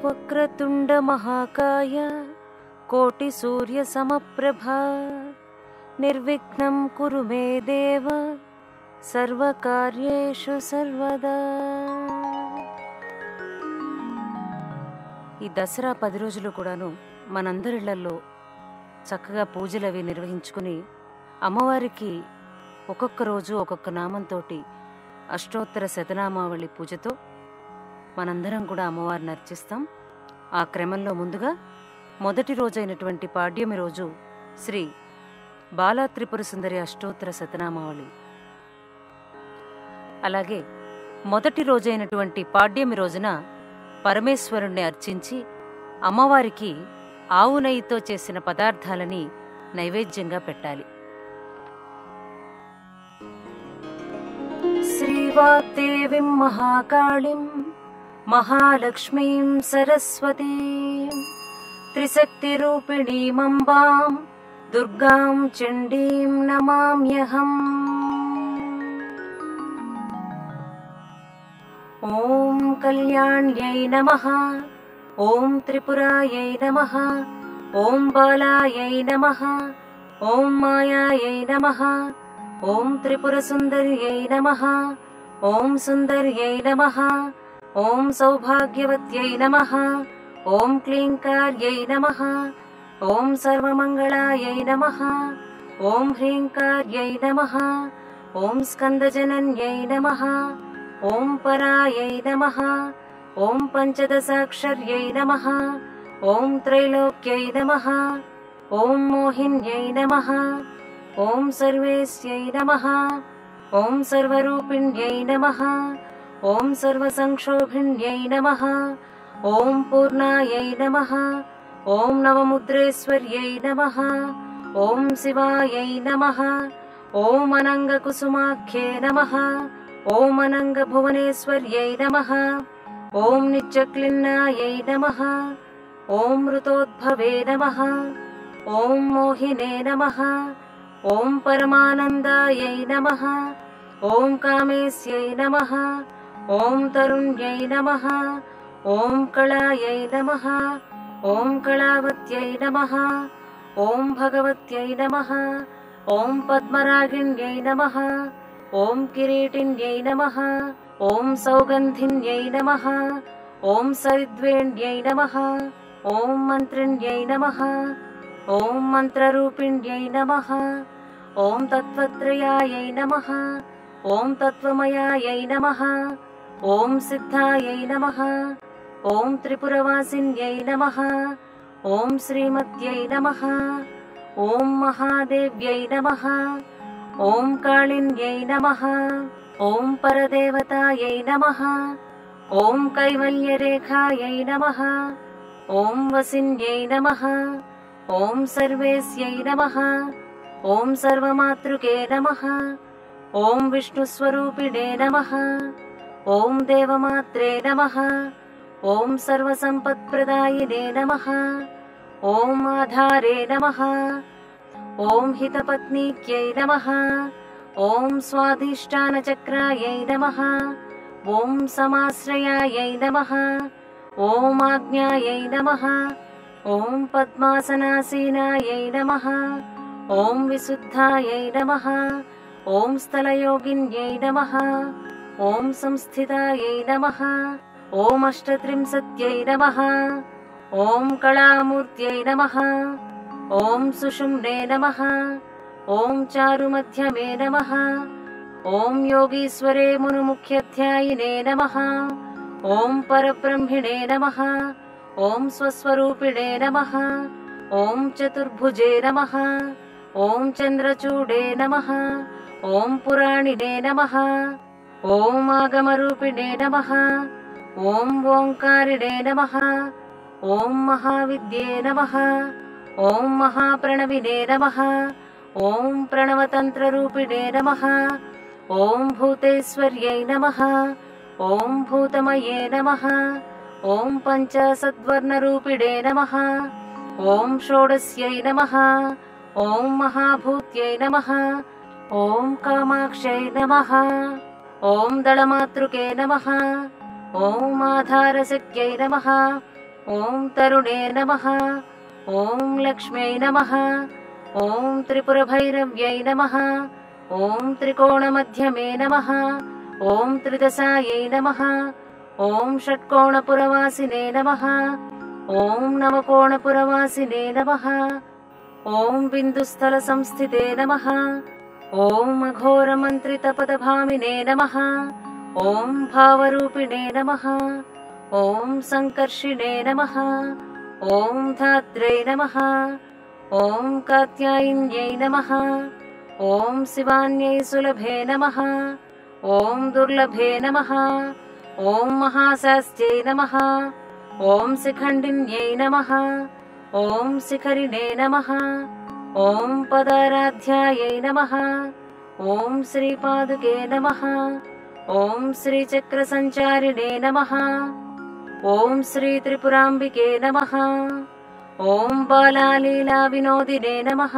వక్రతుండ మహాకాయ కోటి సూర్య సమప్రభా నిర్విఘ్నం కురు మే దేవ సర్వకార్యేషు సర్వదా. ఈ దసరా 10 రోజులు కూడాను మనందరిళ్లలో చక్కగా పూజలు అవి నిర్వహించుకుని అమ్మవారికి ఒక్కొక్క రోజు ఒక్కొక్క నామంతో అష్టోత్తర శతనామావళి పూజతో మనందరం కూడా అమ్మవారిని అర్చిస్తాం. ఆ క్రమంలో ముందుగా మొదటి రోజైనటువంటి పాడ్యమి రోజు శ్రీ బాలా త్రిపుర సుందరి అష్టోత్తర శతనామావళి, అలాగే మొదటి రోజైనటువంటి పాడ్యమి రోజున పరమేశ్వరుణ్ణి అర్చించి అమ్మవారికి ఆవు నెయ్యితో చేసిన పదార్థాలని నైవేద్యంగా పెట్టాలి. శ్రీవాగ్దేవీం మహాకాళీం మహాలక్ష్మీం సరస్వతీం త్రిశక్తిరూపిణీమంబాం దుర్గాం చండీం నమామ్యహం. ఓం కళ్యాణ్యై నమః, ఓం త్రిపురాయై నమః, ఓం బాలాయై నమః, ఓం మాయాయై నమః, ఓం త్రిపురసుందర్యై నమః, ఓం సుందర్యై నమః, ఓం సౌభాగ్యవత్యై నమః, ఓం క్లీంకార్యై నమః, ఓం సర్వమంగళాయై నమః, ఓం హ్రీంకార్యై నమః, ఓం స్కందజనన్యై నమః, ఓం పరాయై నమః, ఓం పంచదశాక్షర్యై నమః, ఓం త్రైలోక్యై నమః, ఓం మోహిన్యై నమః, ఓం సర్వేశ్యై నమః, ఓం సర్వరూపిణ్యై నమః, ఓం సర్వసంక్షోభిణ్యై నమః, ఓం పూర్ణాయై నమః, ఓం నవముద్రేశ్వర్యై నమః, ఓం శివాయై నమః, ఓం అనంగకుసుమాఖ్యే నమః, ఓం అనంగభువనేశ్వర్యై నమః, ఓం నిత్యక్లిన్నాయై నమః, ఓం ఋతోద్భవే నమః, ఓం మోహినే నమః, ఓం పరమానందాయై నమః, ఓం కామేశ్యై నమః, ఓం తరుణ్యై నమః, ఓం కళాయై నమః, ఓం కళావత్యై నమః, ఓం భగవత్యై నమః, ఓం పద్మరాగిణ్యై నమః, ఓం కిరీటిన్యై నమః, ఓం సౌగంధిన్యై నమః, ఓం సరిద్వేణ్యై నమః, ఓం మంత్రిణ్యై నమః, ఓం మంత్రరూపిణ్యై నమః, ఓం తత్వత్రయాయై నమః, ఓం తత్వమయాయై నమః, ఓం సిద్ధాయై నమః, ఓం త్రిపురవాసిన్యై నమః, ఓం శ్రీమత్యై నమః, ఓం మహాదేవ్యై నమః, ఓం కాళిన్యై నమః, ఓం పరదేవతాయై నమః, ఓం కైవల్యరేఖాయై నమః, ఓం వసిన్యై నమః, ఓం సర్వేస్యై నమః, ఓం సర్వమాతృకే నమః, ఓం విష్ణుస్వరూపిణే నమః, ఓం దేవమాత్రే నమః, ఓం సర్వసంపత్ప్రదాయినే నమః, ఓం ఆధారే నమః, ఓం హితపత్నీక్యై నమః, ఓం స్వాధిష్టానచక్రాయై నమః, ఓం సమాశ్రయాయై నమః, ఓం ఆజ్ఞాయై నమః, ఓం పద్మాసనాసీనాయై నమః, ఓం విశుద్ధాయై నమః, ఓం స్థలయోగిన్యై నమః, ఓం సంస్థితాయై నమః, ఓం అష్టత్రింశత్యై నమః, ఓం కళామూర్త్యై నమః, ఓం సుషుమ్నే నమః, ఓం చారుమధ్యమే నమః, ఓం యోగీశ్వరే మునుముఖ్యధ్యాయినే నమః, ఓం పరబ్రహ్మిణే నమః, ఓం స్వస్వరూపిణే నమః, ఓం చతుర్భుజే నమః, ఓం చంద్రచూడే నమః, ఓం పురాణినే నమః, ఓం ఆగమరూపిణే నమః, ఓం ఓంకారిణే నమః, ఓం మహావిద్యే నమః, ఓం మహాప్రణవినే నమః, ఓం ప్రణవతంత్రరూపిణే నమః, ఓం భూతేశ్వర్యై నమః, ఓం భూతమయే నమః, ఓం పంచసద్వర్ణరూపిణే నమః, ఓం షోడశ్యై నమః, ఓం మహాభూత్యై నమః, ఓం కామాక్షై నమః, ఓం దళమాతృకే నమః, ఓం ఆధారశక్త్యై నమః, ॐ तरुणे नमः। ॐ लक्ष्म्यै नमः। ॐ त्रिपुरभैरव्यै नमः। ॐ त्रिकोणमध्यमे नमः। ॐ त्रिदशायै नमः। ॐ षट्कोणपुरवासिने नमः। ॐ नवकोणपुरवासिने नमः। ॐ बिन्दुस्थलसंस्थिते नमः। ॐ अघोरमन्त्रितपदभामिने नमः। ॐ भावरूपिणे नमः। ॐ सङ्कर्षिणे नमः। ॐ धात्रे नमः। ॐ कात्यायिन्यै नमः। ॐ शिवान्यै सुलभे नमः। ॐ दुर्लभे नमः। ॐ महाशास्त्यै नमः। ॐ शिखण्डिन्यै नमः। ॐ शिखरिणे नमः। ॐ पदाराध्यायै नमः। ॐ श्रीपादुके नमः। ॐ श्रीचक्रसञ्चारिणे नमः। ॐ श्रीत्रिपुराम्बिके नमः। ॐ बालालीलाविनोदिने नमः।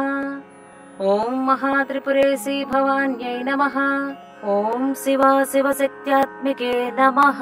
ॐ महात्रिपुरेशी भवान्यै नमः। ॐ शिवा शिवशक्त्यात्मिके नमः।